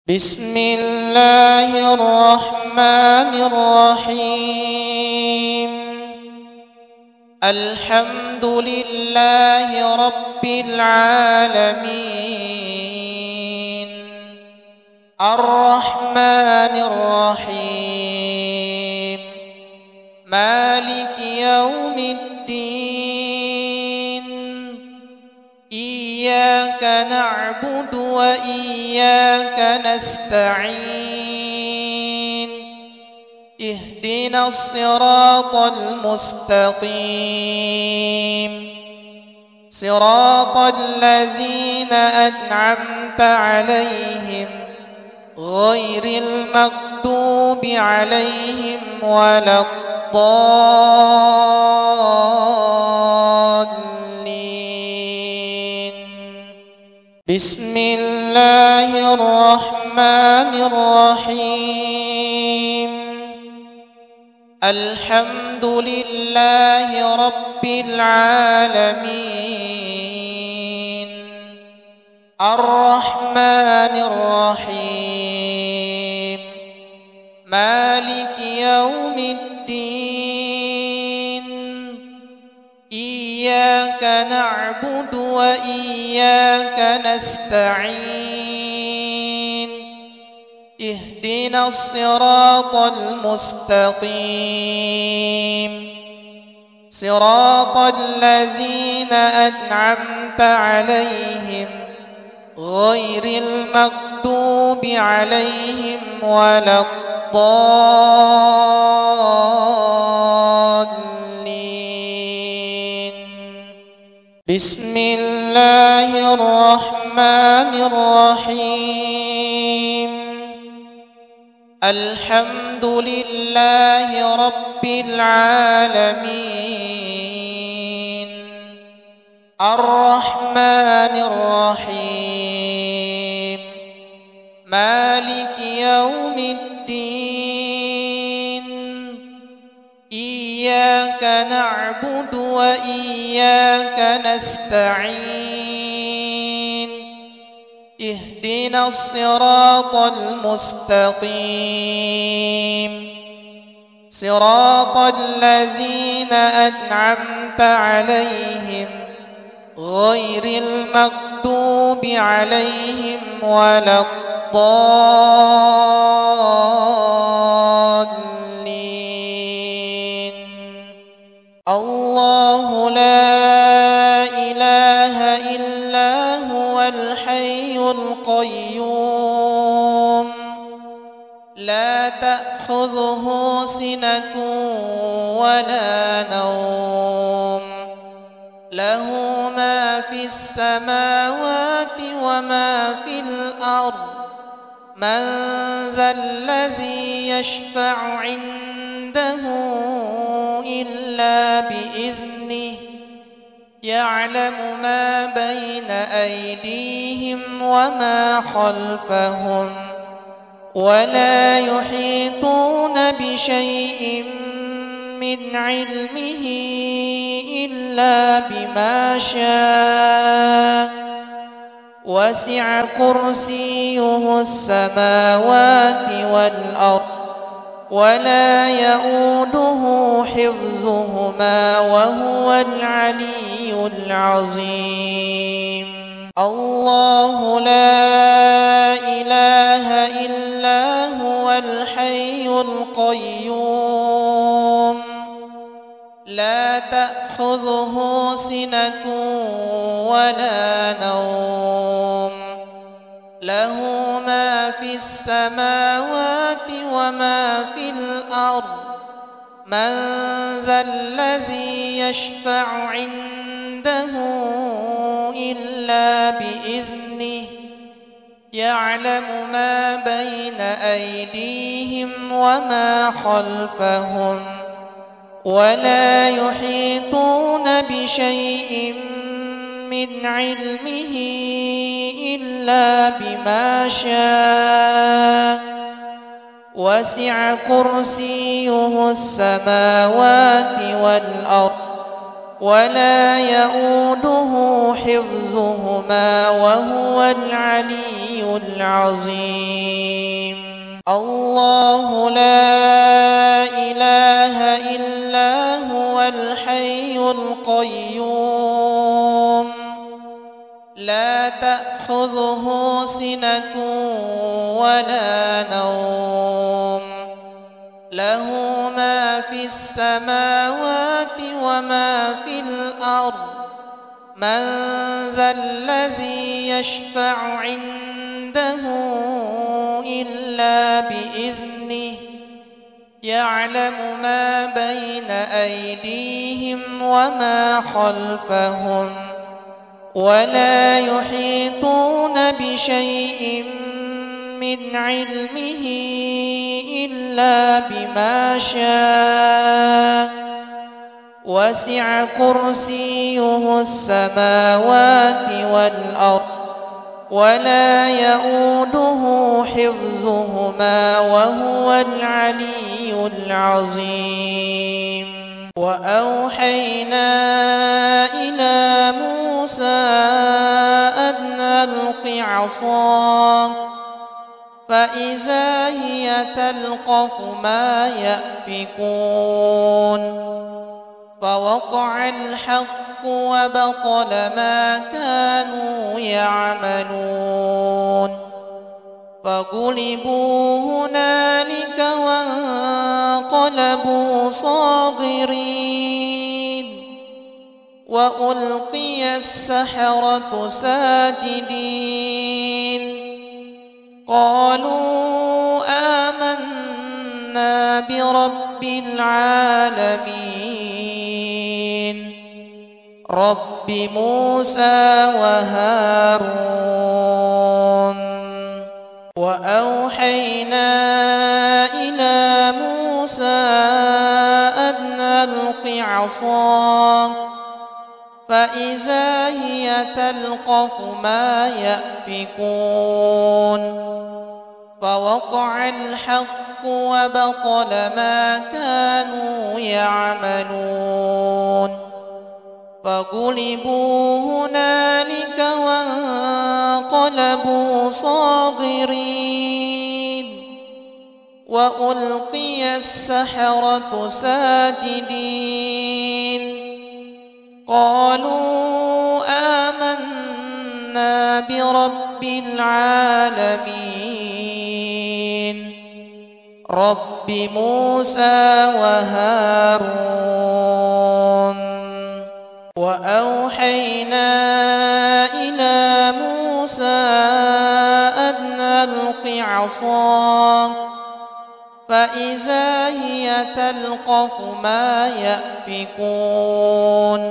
بسم الله الرحمن الرحيم. الحمد لله رب العالمين، الرحمن الرحيم، مالك يوم الدين، إياك نعبد وإياك نستعين، اهدنا الصراط المستقيم، صراط الذين أنعمت عليهم غير المغضوب عليهم ولا الضالين. بسم الله الرحمن الرحيم. الحمد لله رب العالمين، الرحمن الرحيم، مالك يوم الدين، إياك نعبد وإياك نستعين، اهدنا الصراط المستقيم، صراط الذين أنعمت عليهم غير المغضوب عليهم ولا الضالين. بسم الله الرحمن الرحيم. الحمد لله رب العالمين، الرحمن الرحيم، مالك يوم الدين، إياك نعبد وإياك نستعين، اهدنا الصراط المستقيم، صراط الذين أنعمت عليهم غير المغضوب عليهم ولا الضالين. الله لا إله إلا هو الحي القيوم، لا تأخذه سنة ولا نوم، له ما في السماوات وما في الأرض. من ذا الذي يشفع عنده إلا بإذنه، يعلم ما بين أيديهم وما خلفهم، ولا يحيطون بشيء من علمه إلا بما شاء، وسع كرسيه السماوات والأرض، ولا يؤوده حفظهما وهو العلي العظيم. الله لا إله إلا هو الحي القيوم، لا تأخذه سنة ولا نوم، له ما في السماوات وما في الأرض. من ذا الذي يشفع عنده إلا بإذنه، يعلم ما بين أيديهم وما خلفهم، ولا يحيطون بشيء من علمه إلا بما شاء، وسع كرسيه السماوات والأرض، ولا يؤوده حفظهما وهو العلي العظيم. الله لا إله إلا هو الحي القيوم لا تأخذه سنة ولا نوم له ما في السماوات وما في الأرض من ذا الذي يشفع عنده إلا بإذنه يعلم ما بين أيديهم وما خلفهم ولا يحيطون بشيء من علمه إلا بما شاء وسع كرسيه السماوات والأرض ولا يؤوده حفظهما وهو العلي العظيم. وأوحينا إلى موسى أن ألق عصاك فإذا هي تلقف ما يأفكون فوقع الحق وبطل ما كانوا يعملون فغلبوا هنالك وانقلبوا صاغرين وألقي السحرة ساجدين قالوا آمنا برب العالمين رب موسى وهارون. وأوحينا إلى موسى أن ألق عصاك فإذا هي تلقف ما يأفكون فوقع الحق وبطل ما كانوا يعملون فغلبوا هنالك وانقلبوا صاغرين وألقي السحرة ساجدين قالوا آمنا برب العالمين رب موسى وهارون. وأوحينا إلى موسى أن ألق عصاك فإذا هي تلقف ما يأفكون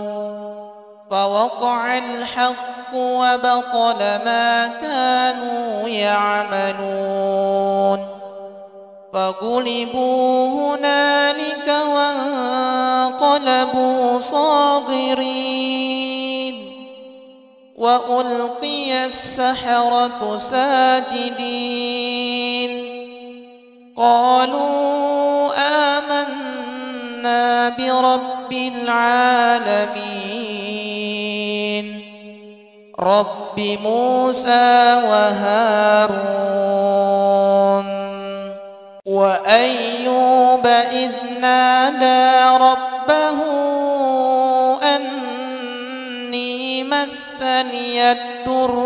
فوقع الحق وبطل ما كانوا يعملون فغلبوا هنالك وانقلبوا صاغرين وألقي السحرة ساجدين قالوا آمنا برب العالمين رب موسى وهارون. وأيوب إذ نادى ربه أني مسني الضر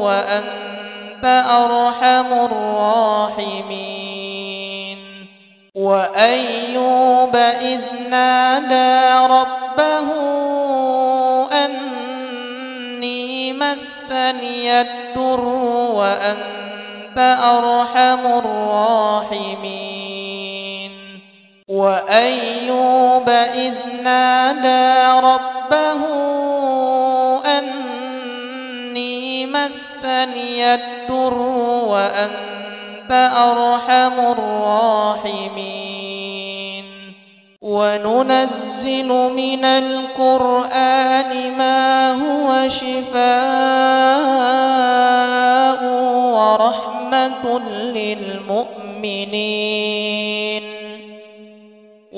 وأنت أرحم الراحمين. وأيوب إذ نادى ربه أني مسني الضر وأنت أرحم الراحمين. وأيوب إذ نادى ربه أني مسني الضر وأنت أرحم الراحمين. وننزل من القرآن ما هو شفاء ورحمة للمؤمنين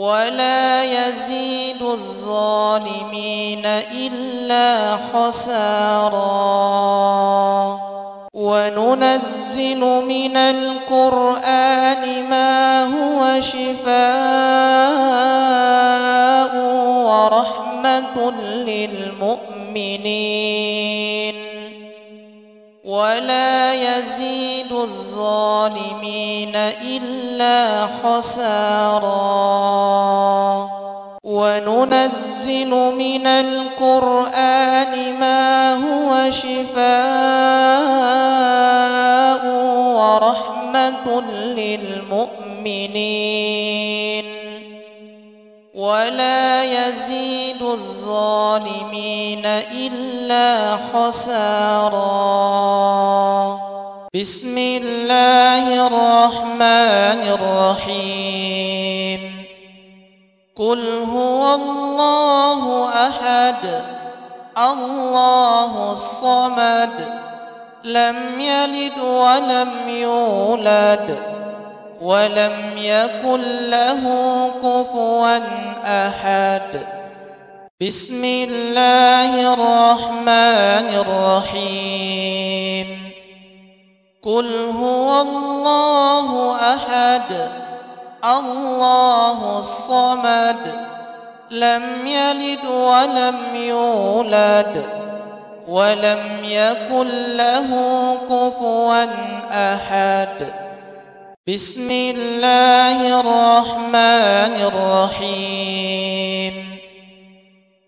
ولا يزيد الظالمين إلا خسارا وننزل من القرآن ما هو شفاء ورحمة للمؤمنين ولا يزيد الظالمين إلا خسارا وننزل من القرآن ما هو شفاء ورحمة للمؤمنين ولا يزيد الظالمين إلا خسارا. بسم الله الرحمن الرحيم. قل هو الله أحد الله الصمد لم يلد ولم يولد ولم يكن له كفوا أحد. بسم الله الرحمن الرحيم. قل هو الله أحد الله الصمد لم يلد ولم يولد ولم يكن له كفوا أحد. بسم الله الرحمن الرحيم.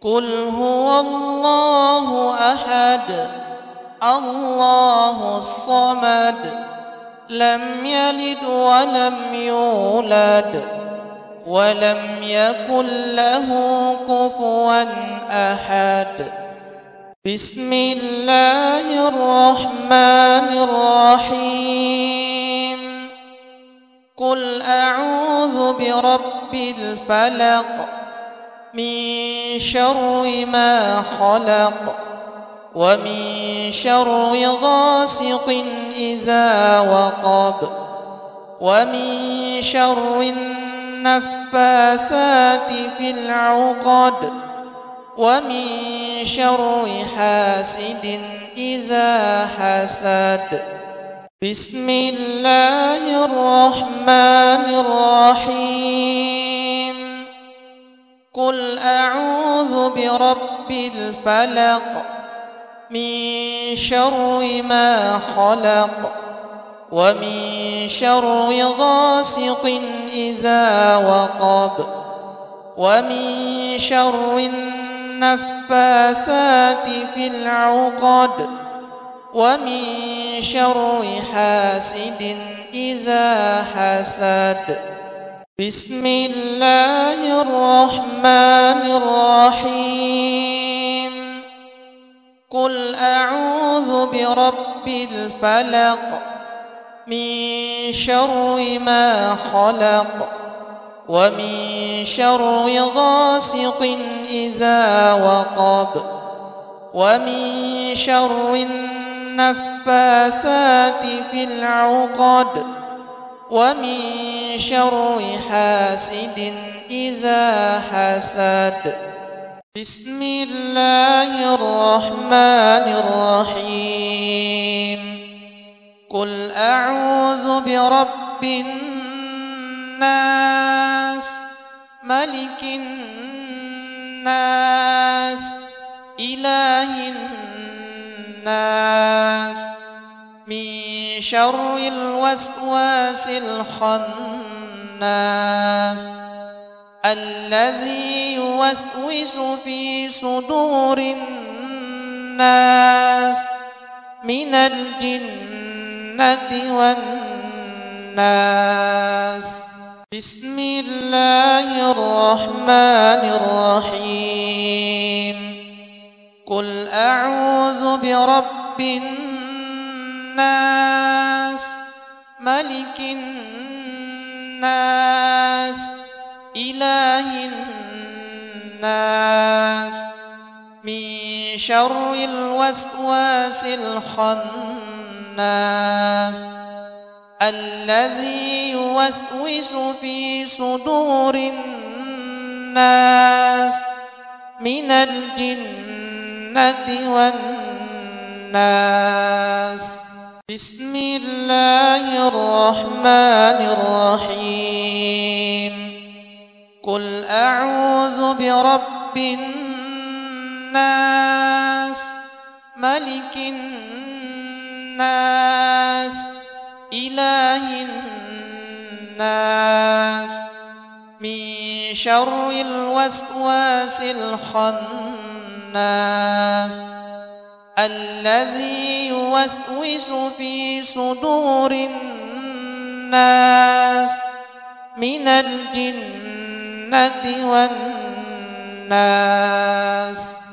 قل هو الله أحد الله الصمد لم يلد ولم يولد ولم يكن له كفوا أحد. بسم الله الرحمن الرحيم. قل أعوذ برب الفلق من شر ما خلق ومن شر غاسق إذا وقب ومن شر النفاثات في العقد ومن شر حاسد إذا حسد. بسم الله الرحمن الرحيم. قل أعوذ برب الفلق من شر ما خلق ومن شر غاسق إذا وقب ومن شر النفاثات في العقد ومن شر حاسد إذا حسد. بسم الله الرحمن الرحيم. قل أعوذ برب الفلق من شر ما خلق ومن شر غاسق إذا وقب ومن شر النفاثات في العقد ومن شر حاسد إذا حسد. بسم الله الرحمن الرحيم. قل أعوذ برب الناس ملك الناس إله الناس من شر الوسواس الخناس الذي يوسوس في صدور الناس من الجنة والناس. بسم الله الرحمن الرحيم. قل أعوذ برب الناس ملك الناس إله الناس من شر الوسواس الخناس الذي يوسوس في صدور الناس الناس من الجنة والناس. بسم الله الرحمن الرحيم. قل أعوذ برب الناس ملك الناس إله الناس من شر الوسواس الخناس الذي يوسوس في صدور الناس من الجنة والناس.